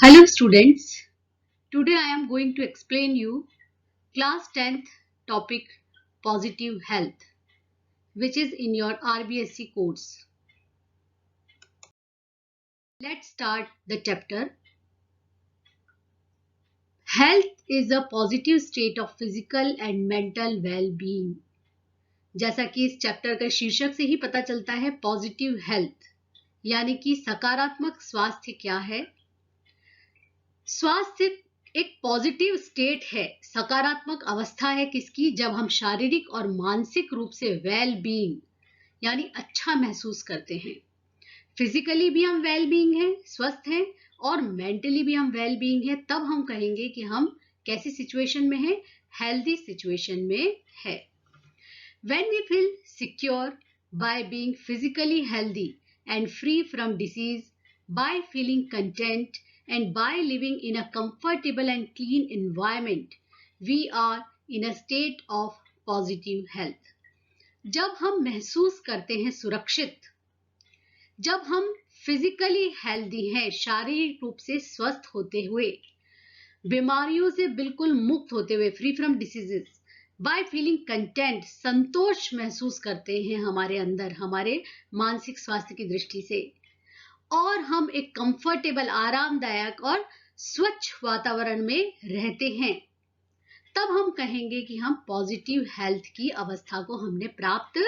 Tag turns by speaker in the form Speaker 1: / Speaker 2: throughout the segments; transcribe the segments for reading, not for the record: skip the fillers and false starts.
Speaker 1: Hello students, today I am going to explain you class 10th topic positive health which is in your RBSc course. Let's start the chapter. Health is a positive state of physical and mental well-being. जैसा कि इस chapter का शीर्षक से ही पता चलता है positive health यानी कि सकारात्मक स्वास्थ्य क्या है। स्वास्थ्य एक पॉजिटिव स्टेट है, सकारात्मक अवस्था है किसकी, जब हम शारीरिक और मानसिक रूप से वेल बीइंग यानी अच्छा महसूस करते हैं। फिजिकली भी हम वेल बीइंग हैं, स्वस्थ हैं, और मेंटली भी हम वेल बीइंग हैं, तब हम कहेंगे कि हम कैसी सिचुएशन में हैं, हेल्दी सिचुएशन में है। When we feel secure by being physically healthy and free from disease, by feeling content and by living in a comfortable and clean environment, we are in a state of positive health. जब हम महसूस करते हैं सुरक्षित, जब हम physically healthy हैं, शारीरिक रूप से स्वस्थ होते हुए, बीमारियों से बिल्कुल मुक्त होते हुए, free from diseases, by feeling content, संतोष महसूस करते हैं हमारे अंदर, हमारे मानसिक स्वास्थ्य की दृष्टि से, और हम एक कंफर्टेबल, आरामदायक और स्वच्छ वातावरण में रहते हैं, तब हम कहेंगे कि हम पॉजिटिव हेल्थ की अवस्था को हमने प्राप्त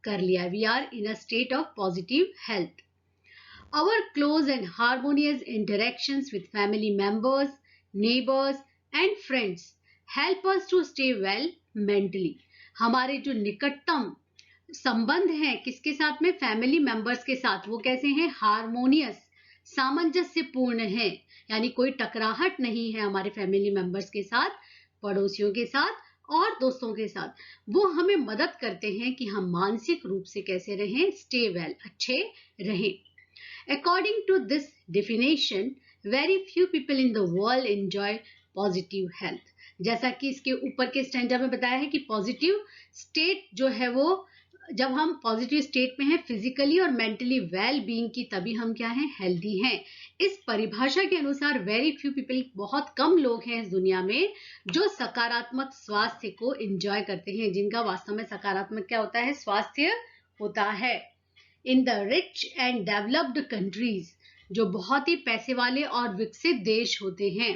Speaker 1: कर लिया। We are in a state of positive health. Our close and harmonious interactions with family members, neighbors and friends help us to stay well mentally. हमारे जो निकटतम संबंध हैं किसके साथ में, फैमिली मेंबर्स के साथ, वो कैसे हैं, हार्मोनियस, सामंजस्यपूर्ण हैं, यानी कोई टकराहट नहीं है हमारे फैमिली मेंबर्स के साथ, पड़ोसियों के साथ और दोस्तों के साथ। वो हमें मदद करते हैं कि हम मानसिक रूप से कैसे रहें, स्टे वेल, अच्छे रहें। According to this definition, very few people in the world enjoy positive health. जैसा कि इसके ऊपर के स्टैंडर्ड में बताया है कि पॉजिटिव स्टेट जो है वो, जब हम पॉजिटिव स्टेट में हैं फिजिकली और मेंटली वेल बीइंग की, तभी हम क्या हैं, हेल्दी हैं। इस परिभाषा के अनुसार वेरी फ्यू पीपल, बहुत कम लोग हैं इस दुनिया में जो सकारात्मक स्वास्थ्य को एंजॉय करते हैं, जिनका वास्तव में सकारात्मक क्या होता है, स्वास्थ्य होता है। In the rich and developed countries, जो बहुत ही पैसे वाले और विकसित देश होते हैं,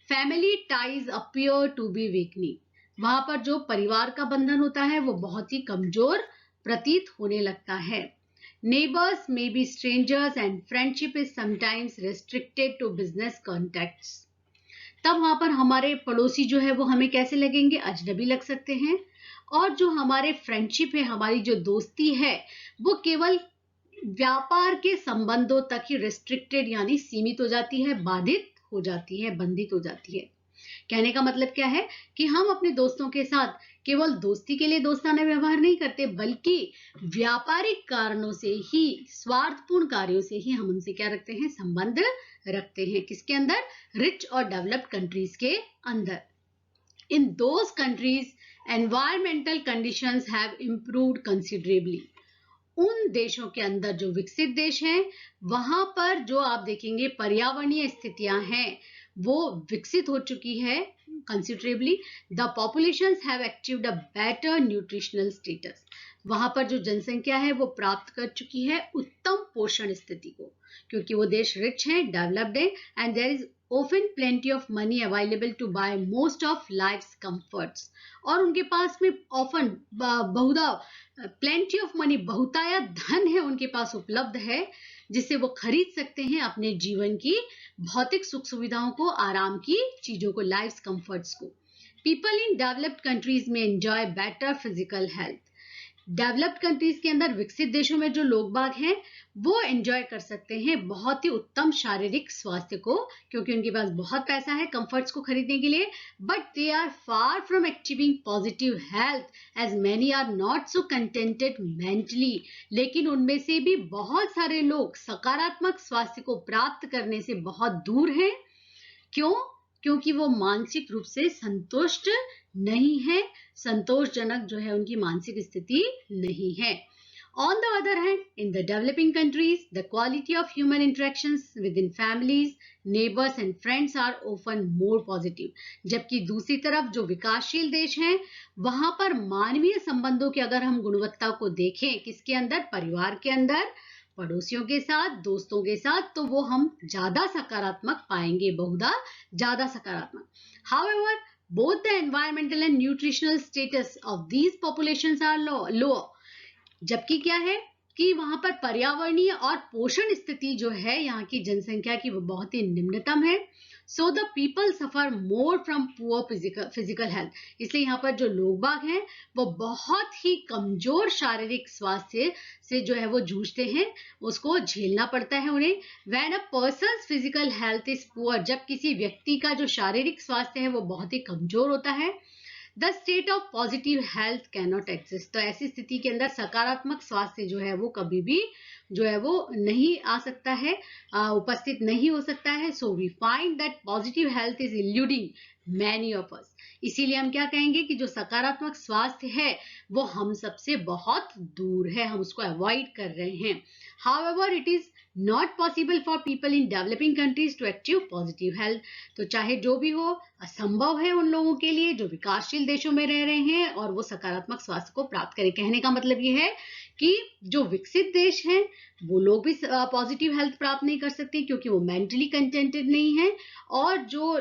Speaker 1: family ties appear to be weakening, वहां पर जो परिवार का बंधन होता है वो बहुत ही कमजोर प्रतीत होने लगता है। Neighbours may be strangers and friendship is sometimes restricted to business contacts, तब वहां पर हमारे पड़ोसी जो है वो हमें कैसे लगेंगे, अजनबी लग सकते हैं, और जो हमारे फ्रेंडशिप है, हमारी जो दोस्ती है, वो केवल व्यापार के संबंधों तक ही रेस्ट्रिक्टेड यानी सीमित हो जाती है, बाधित हो जाती है, बंधित हो जाती है। कहने का मतलब क्या है कि हम अपने दोस्तों के साथ केवल दोस्ती के लिए दोस्ताना व्यवहार नहीं करते, बल्कि व्यापारिक कारणों से ही, स्वार्थपूर्ण कार्यों से ही हम उनसे क्या रखते हैं, संबंध रखते हैं। किसके अंदर, रिच और डेवलप्ड कंट्रीज के अंदर। In those countries environmental conditions have improved considerably, उन देशों के अंदर जो विकसित देश हैं, वहां पर जो आप देखेंगे पर्यावरणीय स्थितियां हैं वो विकसित हो चुकी है considerably. The populations have achieved a better nutritional status, वहां पर जो जनसंख्या है वो प्राप्त कर चुकी है उत्तम पोषण स्थिति को, क्योंकि वो देश रिच है, डेवलप्ड है, and there is often plenty of money available to buy most of life's comforts, और उनके पास में often बहुधा प्लेंटी ऑफ मनी, बहुताया धन है उनके पास उपलब्ध है, जिससे वो खरीद सकते हैं अपने जीवन की भौतिक सुख सुविधाओं को, आराम की चीजों को, लाइफ कंफर्ट्स को। पीपल इन डेवलप्ड कंट्रीज में enjoy better physical health, developed countries के अंदर, विकसित देशों में जो लोग बाग हैं वो एंजॉय कर सकते हैं बहुत ही उत्तम शारीरिक स्वास्थ्य को, क्योंकि उनके पास बहुत पैसा है कंफर्ट्स को खरीदने के लिए। But they are far from achieving positive health as many are not so contented mentally, लेकिन उनमें से भी बहुत सारे लोग सकारात्मक स्वास्थ्य को प्राप्त करने से बहुत दूर हैं। क्यों? क्योंकि वो मानसिक रूप से संतुष्ट नहीं है, संतोषजनक जो है उनकी मानसिक स्थिति नहीं है। On the other hand, in the developing countries, the quality of human interactions within families, neighbors and friends are often more positive. जबकि दूसरी तरफ जो विकासशील देश हैं, वहां पर मानवीय संबंधों की अगर हम गुणवत्ता को देखें, किसके अंदर, परिवार के अंदर, पड़ोसियों के साथ, दोस्तों के साथ, तो वो हम ज्यादा सकारात्मक पाएंगे, बहुधा ज्यादा सकारात्मक. However, both the environmental and nutritional status of these populations are low. जबकि क्या है कि वहां पर पर्यावरणीय और पोषण स्थिति जो है यहाँ की जनसंख्या की वो बहुत ही निम्नतम है. So the people suffer more from poor physical health. इसलिए यहाँ पर जो लोग बाग हैं वो बहुत ही कमजोर शारीरिक स्वास्थ्य से जो है वो जूझते हैं, उसको झेलना पड़ता है उन्हें. When a persons physical health is poor, जब किसी व्यक्ति का जो शारीरिक स्वास्थ्य है वो बहुत ही कमजोर होता है, the state of positive health can not exist. तो ऐसी स्थिति के अंदर सकारात्मक स्वास्थ्य जो है वो कभी भी जो है वो नहीं आ सकता है, उपस्थित नहीं हो सकता है. So we find that positive health is eluding many of us. इसीलिए हम क्या कहेंगे कि जो सकारात्मक स्वास्थ्य है वो हम सबसे बहुत दूर है, हम उसको अवॉइड कर रहे हैं. However it is not possible for people in developing countries to achieve positive health. तो चाहे जो भी हो, असंभव है उन लोगों के लिए जो विकासशील देशों में रह रहे हैं और वो सकारात्मक स्वास्थ्य को प्राप्त करें. कहने का मतलब ये है कि जो विकसित देश हैं वो लोग भी पॉजिटिव हेल्थ प्राप्त नहीं कर सकते क्योंकि वो मेंटली कंटेंटेड नहीं है, और जो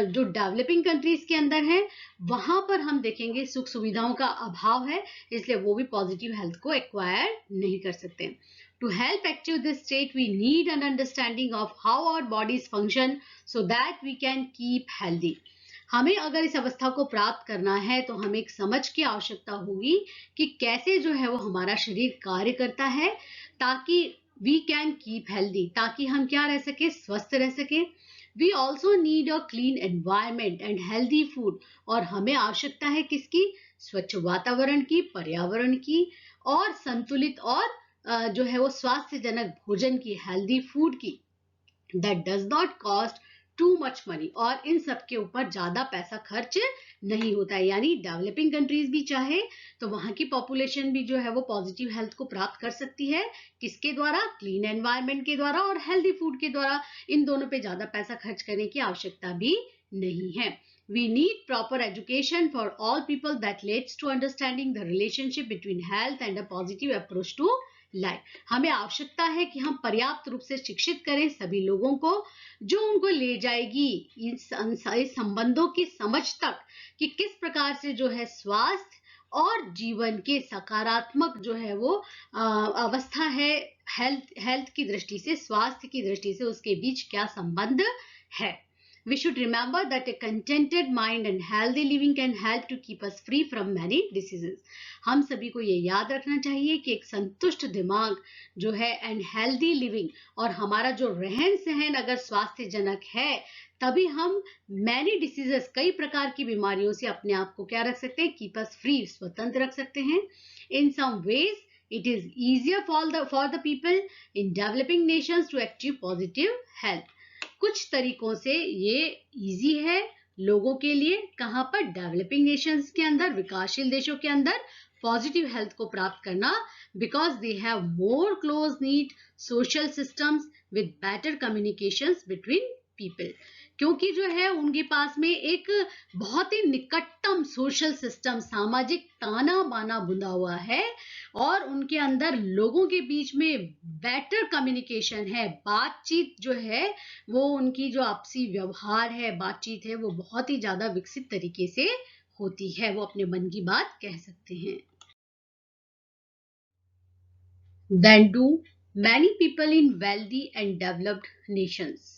Speaker 1: डेवलपिंग कंट्रीज के अंदर है वहां पर हम देखेंगे सुख सुविधाओं का अभाव है, इसलिए वो भी पॉजिटिव हेल्थ को एक्वायर नहीं कर सकते. To help achieve this state, we need an understanding of how our bodies function so that we can keep healthy. हमें अगर इस अवस्था को प्राप्त करना है तो हमें एक समझ की आवश्यकता होगी कि कैसे जो है वो हमारा शरीर कार्य करता है ताकि we can keep healthy, ताकि हम क्या रह सके, स्वस्थ रह सके. We also need a clean environment and healthy food. और हमें आवश्यकता है किसकी, स्वच्छ वातावरण की, पर्यावरण की, और संतुलित और जो है वो स्वास्थ्यजनक भोजन की, हेल्दी फूड की, that does not cost too much money. और इन सब के ऊपर ज्यादा पैसा खर्च नहीं होता है. यानी डेवलपिंग कंट्रीज भी चाहे तो वहां की पॉपुलेशन भी जो है वो पॉजिटिव हेल्थ को प्राप्त कर सकती है. किसके द्वारा, क्लीन एनवायरनमेंट के द्वारा और हेल्दी फूड के द्वारा. इन दोनों पे ज्यादा पैसा खर्च करने की आवश्यकता भी नहीं है. We need proper education for all people that leads to understanding the relationship between health and a positive approach to life. हमें आवश्यकता है कि हम पर्याप्त रूप से शिक्षित करें सभी लोगों को, जो उनको ले जाएगी इस संबंधों की समझ तक कि किस प्रकार से जो है स्वास्थ्य और जीवन के सकारात्मक जो है वो अवस्था है, हेल्थ की दृष्टि से, स्वास्थ्य की दृष्टि से उसके बीच क्या संबंध है. We should remember that a contented mind and healthy living can help to keep us free from many diseases. हम सभी को ये याद रखना चाहिए कि एक संतुष्ट दिमाग जो है एंड हेल्दी लिविंग, और हमारा जो रहन सहन अगर स्वास्थ्यजनक है, तभी हम मैनी डिसीजेस, कई प्रकार की बीमारियों से अपने आप को क्या रख सकते हैं, कीप अस फ्री, स्वतंत्र रख सकते हैं. In some ways it is easier for the people in developing nations to achieve positive health. कुछ तरीकों से ये इजी है लोगों के लिए, कहां पर, डेवलपिंग नेशंस के अंदर, विकासशील देशों के अंदर पॉजिटिव हेल्थ को प्राप्त करना, because they have more close knit social systems with better communications between people. क्योंकि जो है उनके पास में एक बहुत ही निकटतम सोशल सिस्टम, सामाजिक ताना बाना बुना हुआ है, और उनके अंदर लोगों के बीच में बेटर कम्युनिकेशन है, बातचीत जो है वो, उनकी जो आपसी व्यवहार है, बातचीत है, वो बहुत ही ज्यादा विकसित तरीके से होती है, वो अपने मन की बात कह सकते हैं. Then do many people in wealthy and developed nations.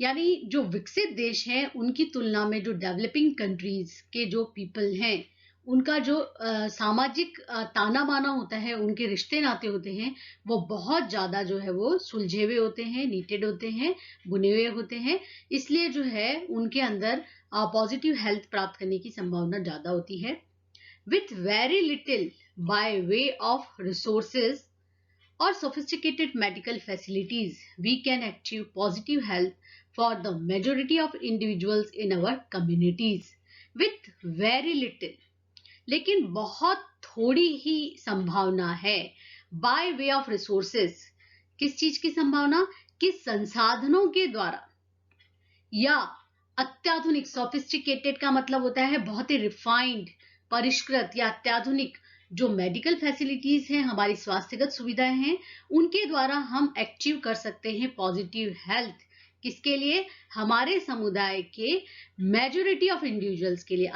Speaker 1: यानी जो विकसित देश हैं उनकी तुलना में जो डेवलपिंग कंट्रीज के जो पीपल हैं उनका जो सामाजिक ताना बाना होता है, उनके रिश्ते नाते होते हैं, वो बहुत ज्यादा जो है वो सुलझे हुए होते हैं, नीटेड होते हैं, बुने हुए होते हैं. इसलिए जो है उनके अंदर पॉजिटिव हेल्थ प्राप्त करने की संभावना ज्यादा होती है. With very little by way of resources or sophisticated medical facilities, we can achieve positive health for the majority of individuals in our communities with very little. लेकिन बहुत थोड़ी ही संभावना है बाय वे ऑफ रिसोर्सेस। किस चीज की संभावना? कि संसाधनों के द्वारा या अत्याधुनिक, सोफिस्टिकेटेड का मतलब होता है बहुत ही रिफाइंड, परिष्कृत या अत्याधुनिक जो मेडिकल फैसिलिटीज हैं, हमारी स्वास्थ्यगत सुविधाएं हैं, उनके द्वारा हम अचीव कर सकते हैं पॉजिटिव हेल्थ। किसके लिए? हमारे समुदाय के मेजोरिटी ऑफ इंडिविजुअल्स के लिए,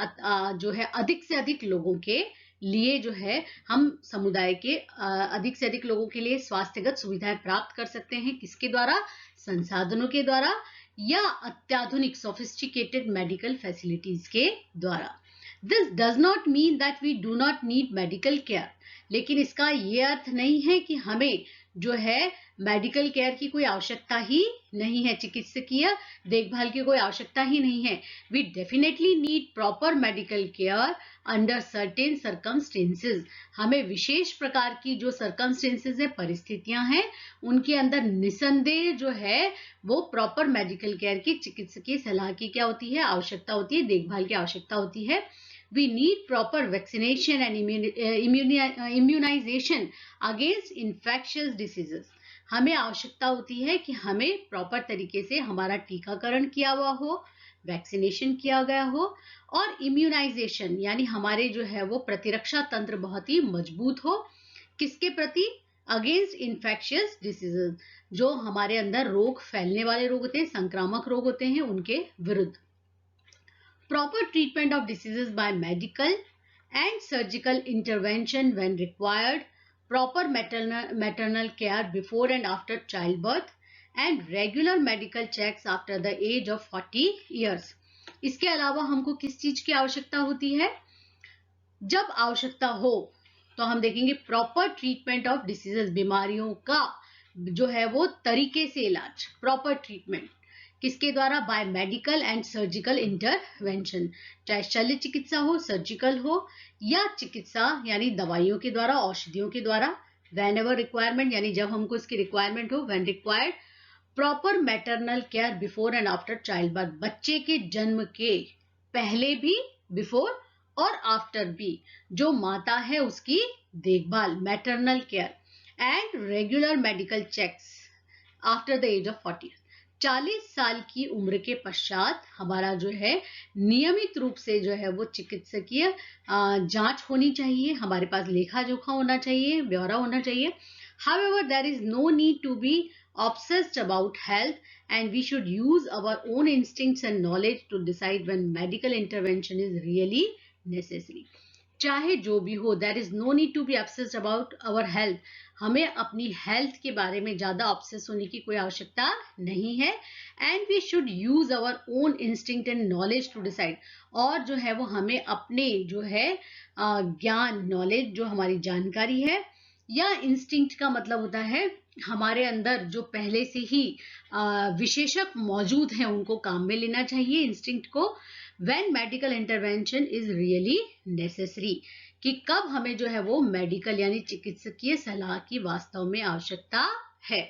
Speaker 1: जो है अधिक से अधिक लोगों के लिए जो है हम समुदाय के अधिक से अधिक लोगों के लिए स्वास्थ्यगत सुविधाएं प्राप्त कर सकते हैं। किसके द्वारा? संसाधनों के द्वारा या अत्याधुनिक सोफिस्टिकेटेड मेडिकल फैसिलिटीज के द्वारा। This does not mean that we do not need medical care, लेकिन इसका ये अर्थ नहीं है कि हमें जो है मेडिकल केयर की कोई आवश्यकता ही नहीं है, चिकित्सकीय देखभाल की कोई आवश्यकता ही नहीं है। We definitely need proper medical care under certain circumstances. हमें विशेष प्रकार की जो सर्कमस्टेंसेस है, परिस्थितियां हैं, उनके अंदर निसंदेह जो है वो प्रॉपर मेडिकल केयर की, चिकित्सकीय सलाह की क्या होती है? आवश्यकता होती है, देखभाल की आवश्यकता होती है। We need proper vaccination and immunization against infectious diseases. हमें आवश्यकता होती है कि हमें प्रॉपर तरीके से हमारा टीकाकरण किया हुआ हो, वैक्सीनेशन किया गया हो, और इम्यूनाइजेशन यानी हमारे जो है वो प्रतिरक्षा तंत्र बहुत ही मजबूत हो। किसके प्रति? अगेंस्ट इन्फेक्शियस डिसीजेस, जो हमारे अंदर रोग, फैलने वाले रोग होते हैं, संक्रामक रोग होते हैं, उनके विरुद्ध। Proper treatment of diseases by medical and surgical intervention when required, proper maternal care before and after childbirth, and regular medical checks after the age of 40 years. इसके अलावा हमको किस चीज की आवश्यकता होती है? जब आवश्यकता हो तो हम देखेंगे प्रॉपर ट्रीटमेंट ऑफ डिसीजेस, बीमारियों का जो है वो तरीके से इलाज, प्रॉपर ट्रीटमेंट किसके द्वारा? By medical and surgical intervention, चाहे शल्य चिकित्सा हो, सर्जिकल हो, या चिकित्सा यानी दवाइयों के द्वारा, औषधियों के द्वारा। वेन एवर रिक्वायरमेंट यानी जब हमको इसकी रिक्वायरमेंट हो, when required. Proper maternal care before and after child birth, बच्चे के जन्म के पहले भी, बिफोर और आफ्टर भी, जो माता है उसकी देखभाल, maternal care. And regular medical checks after the age of 40। 40 साल की उम्र के पश्चात हमारा जो है नियमित रूप से जो है वो चिकित्सकीय जांच होनी चाहिए, हमारे पास लेखा जोखा होना चाहिए, ब्यौरा होना चाहिए। However, there is no need to be obsessed about health, and we should use our own instincts and knowledge to decide when medical intervention is really necessary. चाहे जो भी हो, there is no need to be obsessed about our health. हमें अपनी health के बारे में ज्यादा ऑब्सेस होने की कोई आवश्यकता नहीं है। And we should use our own instinct and knowledge to decide, और जो है वो हमें अपने जो है ज्ञान, नॉलेज, जो हमारी जानकारी है, या इंस्टिंक्ट का मतलब होता है हमारे अंदर जो पहले से ही विशेषक मौजूद हैं, उनको काम में लेना चाहिए, इंस्टिंक्ट को। When medical intervention is really necessary, कि कब हमें जो है वो मेडिकल यानी चिकित्सकीय सलाह की वास्तव में आवश्यकता है।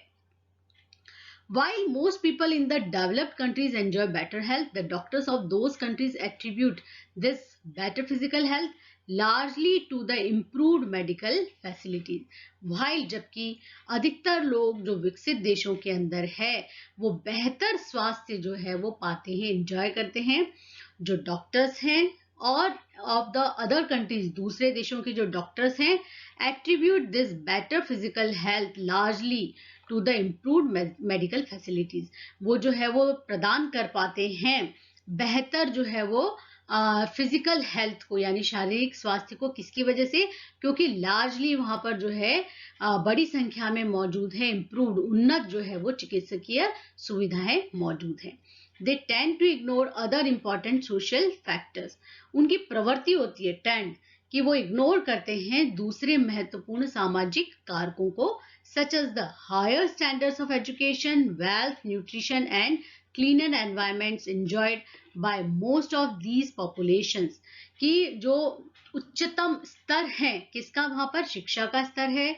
Speaker 1: While most people in the developed countries enjoy better health, the doctors of those countries attribute this better physical health largely to the improved medical facilities. While जबकि अधिकतर लोग जो विकसित देशों के अंदर है वो बेहतर स्वास्थ्य जो है वो पाते हैं, एंजॉय करते हैं, जो डॉक्टर्स हैं, और ऑफ द अदर कंट्रीज, दूसरे देशों के जो डॉक्टर्स हैं, attribute this better physical health largely to the improved medical facilities. वो जो है वो प्रदान कर पाते हैं बेहतर जो है वो फिजिकल हेल्थ को, यानी शारीरिक स्वास्थ्य को। किसकी वजह से? क्योंकि लार्जली वहां पर जो है बड़ी संख्या में मौजूद है इम्प्रूव्ड, उन्नत जो है वो चिकित्सकीय सुविधाएं मौजूद है। They tend to ignore other important social factors. उनकी प्रवृत्ति होती है टेंड, कि वो इग्नोर करते हैं दूसरे महत्वपूर्ण सामाजिक कारकों को, such as the higher standards of education, wealth, nutrition and cleaner environments enjoyed by most of these populations। कि जो उच्चतम स्तर है किसका? वहां पर शिक्षा का स्तर है,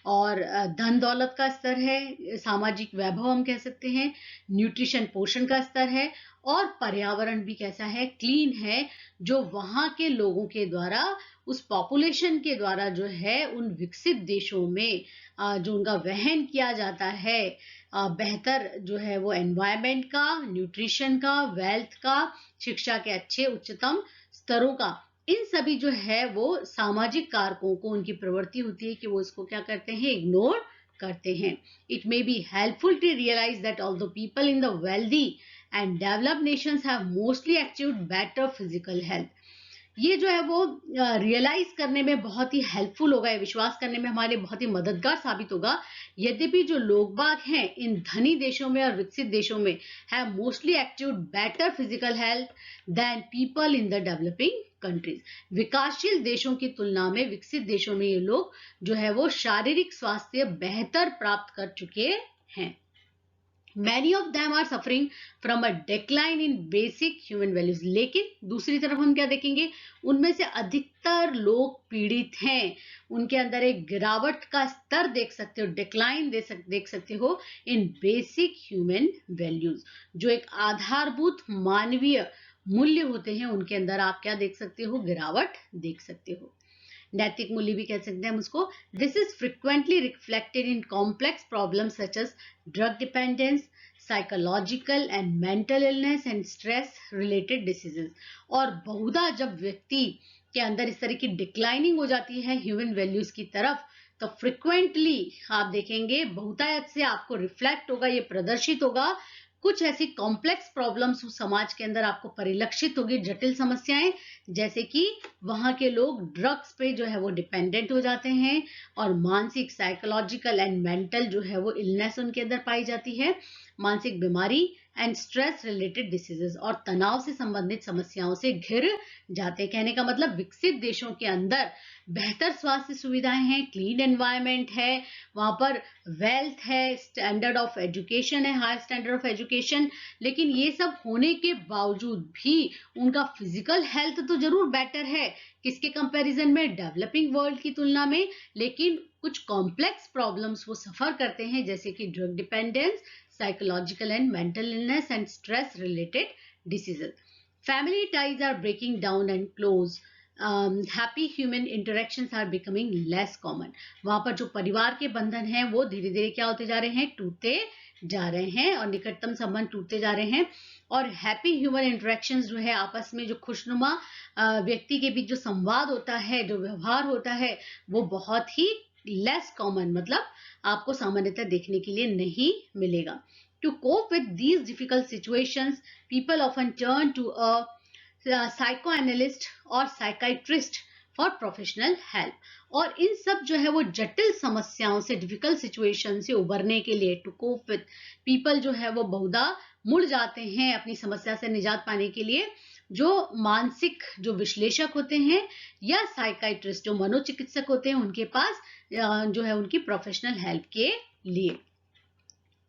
Speaker 1: और धन दौलत का स्तर है, सामाजिक वैभव हम कह सकते हैं, न्यूट्रिशन पोषण का स्तर है, और पर्यावरण भी कैसा है, क्लीन है, जो वहां के लोगों के द्वारा, उस पॉपुलेशन के द्वारा जो है उन विकसित देशों में जो उनका वहन किया जाता है, बेहतर जो है वो एनवायरमेंट का, न्यूट्रिशन का, वेल्थ का, शिक्षा के अच्छे उच्चतम स्तरों का, इन सभी जो है वो सामाजिक कारकों को, उनकी प्रवृत्ति होती है कि वो इसको क्या करते हैं, इग्नोर करते हैं. It may be helpful to realise that although people in the wealthy and developed nations have mostly achieved better physical health. ये जो है वो रियलाइज करने में बहुत ही हेल्पफुल होगा, ये विश्वास करने में हमारे बहुत ही मददगार साबित होगा. यद्यपि जो लोग बाग हैं इन धनी देशों में और विकसित देशों में have mostly achieved better physical health than people in the developing countries. विकासशील देशों की तुलना में विकसित देशों में ये लोग जो है वो शारीरिक स्वास्थ्य बेहतर प्राप्त कर चुके हैं. Many of them are suffering from a decline in basic human values. लेकिन दूसरी तरफ हम क्या देखेंगे, उनमें से अधिकतर लोग पीड़ित हैं, उनके अंदर एक गिरावट का स्तर देख सकते हो, डिक्लाइन देख सकते हो इन बेसिक ह्यूमन वैल्यूज. जो एक आधारभूत मानवीय मूल्य होते हैं उनके अंदर आप क्या देख सकते हो, गिरावट देख सकते हो. नैतिक मूल्य भी कह सकते हैं हम उसको. This is frequently reflected in complex problems such as drug dependence, psychological and mental illness and stress related diseases. और बहुधा जब व्यक्ति के अंदर इस तरह की डिक्लाइनिंग हो जाती है ह्यूमन वैल्यूज की तरफ, तो फ्रिक्वेंटली आप देखेंगे बहुतायत से आपको रिफ्लेक्ट होगा, ये प्रदर्शित होगा, कुछ ऐसी कॉम्प्लेक्स प्रॉब्लम्स उस समाज के अंदर आपको परिलक्षित होगी, जटिल समस्याएं, जैसे कि वहां के लोग ड्रग्स पे जो है वो डिपेंडेंट हो जाते हैं, और मानसिक, साइकोलॉजिकल एंड मेंटल जो है वो इलनेस उनके अंदर पाई जाती है, मानसिक बीमारी एंड स्ट्रेस रिलेटेड डिसीजेस, और तनाव से संबंधित समस्याओं से घिर जाते. कहने का मतलब विकसित देशों के अंदर बेहतर स्वास्थ्य सुविधाएं हैं, क्लीन एनवायरनमेंट है, वहां पर वेल्थ है, स्टैंडर्ड ऑफ एजुकेशन है, हाई स्टैंडर्ड ऑफ एजुकेशन, लेकिन ये सब होने के बावजूद भी उनका फिजिकल हेल्थ तो जरूर बेटर है, किसके कंपैरिजन में, डेवलपिंग वर्ल्ड की तुलना में, लेकिन कुछ कॉम्प्लेक्स प्रॉब्लम्स वो सफर करते हैं, जैसे कि drug dependence, psychological and mental illness and stress related diseases. Family ties are breaking down and close. Happy human interactions are becoming less common. वहां पर जो परिवार के बंधन हैं वो धीरे धीरे क्या होते जा रहे हैं, टूटते जा रहे हैं, और निकटतम संबंध टूटते जा रहे हैं. और हैप्पी ह्यूमन इंटरेक्शंस जो है, आपस में जो खुशनुमा व्यक्ति के बीच जो संवाद होता है, जो व्यवहार होता है, वो बहुत ही लेस कॉमन, मतलब आपको सामान्यतः देखने के लिए नहीं मिलेगा. To cope with these difficult situations people often turn to a psychoanalyst और साइकाइट्रिस्ट फॉर प्रोफेशनल हेल्प. और इन सब जो है वो जटिल समस्याओं से, डिफिकल्ट सिचुएशन से उबरने के लिए, टू कोप विद, पीपल जो है वो बहुधा मुड़ जाते हैं अपनी समस्या से निजात पाने के लिए, जो मानसिक जो विश्लेषक होते हैं या साइकाइट्रिस्ट जो मनोचिकित्सक होते हैं उनके पास जो है उनकी प्रोफेशनल हेल्प के लिए.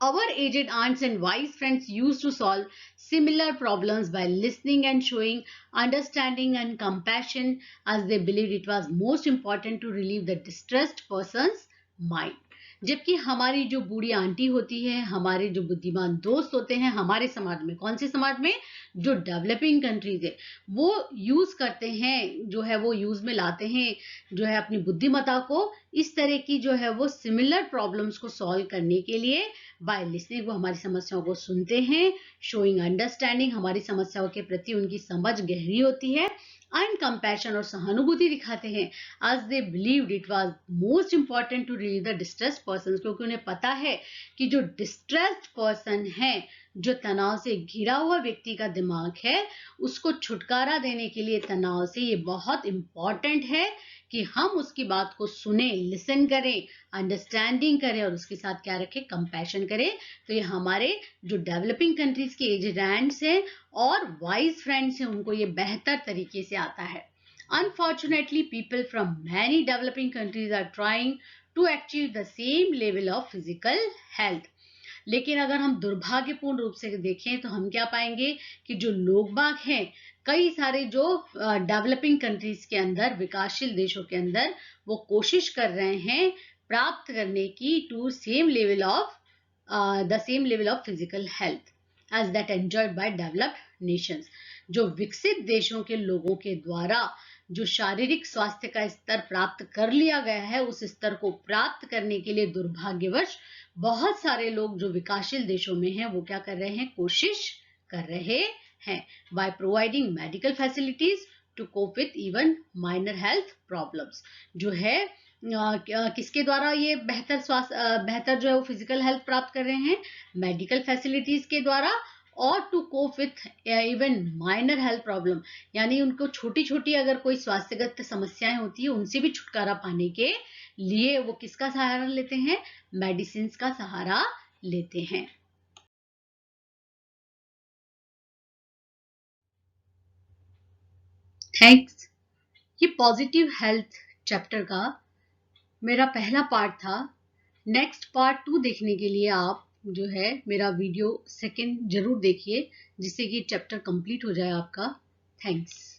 Speaker 1: Our aged aunts and wise friends used to solve similar problems by listening and showing understanding and compassion, as they believed it was most important to relieve the distressed person's mind. जबकि हमारी जो बूढ़ी aunty होती है, हमारे जो बुद्धिमान दोस्त होते हैं हमारे समाज में, कौन से समाज में, जो डेवलपिंग कंट्रीज है, वो यूज करते हैं, जो है वो यूज में लाते हैं जो है अपनी बुद्धिमत्ता को, इस तरह की जो है वो सिमिलर प्रॉब्लम्स को सॉल्व करने के लिए. बाय लिसनिंग, वो हमारी समस्याओं को सुनते हैं, शोइंग अंडरस्टैंडिंग, हमारी समस्याओं के प्रति उनकी समझ गहरी होती है, एंड कंपैशन, और सहानुभूति दिखाते हैं, as they believed it was most important to relieve the distressed persons, क्योंकि उन्हें पता है कि जो डिस्ट्रेस्ड पर्सन है, जो तनाव से घिरा हुआ व्यक्ति का दिमाग है, उसको छुटकारा देने के लिए तनाव से ये बहुत इंपॉर्टेंट है कि हम उसकी बात को सुने, लिसन करें, अंडरस्टैंडिंग करें, और उसके साथ क्या रखें, कंपैशन करें. तो ये हमारे जो डेवलपिंग कंट्रीज के एजेड आंट्स हैं और वाइज फ्रेंड्स हैं, उनको ये बेहतर तरीके से आता है. Unfortunately, people from many developing countries are trying to achieve the same level of physical health. लेकिन अगर हम दुर्भाग्यपूर्ण रूप से देखें तो हम क्या पाएंगे कि जो लोग बाग हैं, कई सारे जो डेवलपिंग कंट्रीज के अंदर, विकासशील देशों के अंदर, वो कोशिश कर रहे हैं प्राप्त करने की to same level of the same level of physical health as that enjoyed by developed nations. जो विकसित देशों के लोगों के द्वारा जो शारीरिक स्वास्थ्य का स्तर प्राप्त कर लिया गया है, उस स्तर को प्राप्त करने के लिए दुर्भाग्यवश बहुत सारे लोग जो विकासशील देशों में हैं वो क्या कर रहे हैं, कोशिश कर रहे हैं by providing medical facilities to cope with even minor health problems. जो है किसके द्वारा ये बेहतर जो है वो फिजिकल हेल्थ प्राप्त कर रहे हैं, मेडिकल फैसिलिटीज के द्वारा, और to cope with even minor health problem, यानी उनको छोटी छोटी अगर कोई स्वास्थ्यगत समस्याएं होती है उनसे भी छुटकारा पाने के लिए वो किसका सहारा लेते हैं, मेडिसिन का सहारा लेते हैं। थैंक्स। ये पॉजिटिव हेल्थ चैप्टर का मेरा पहला पार्ट था। नेक्स्ट पार्ट 2 देखने के लिए आप जो है मेरा वीडियो सेकंड जरूर देखिए, जिससे कि चैप्टर कंप्लीट हो जाए आपका। थैंक्स।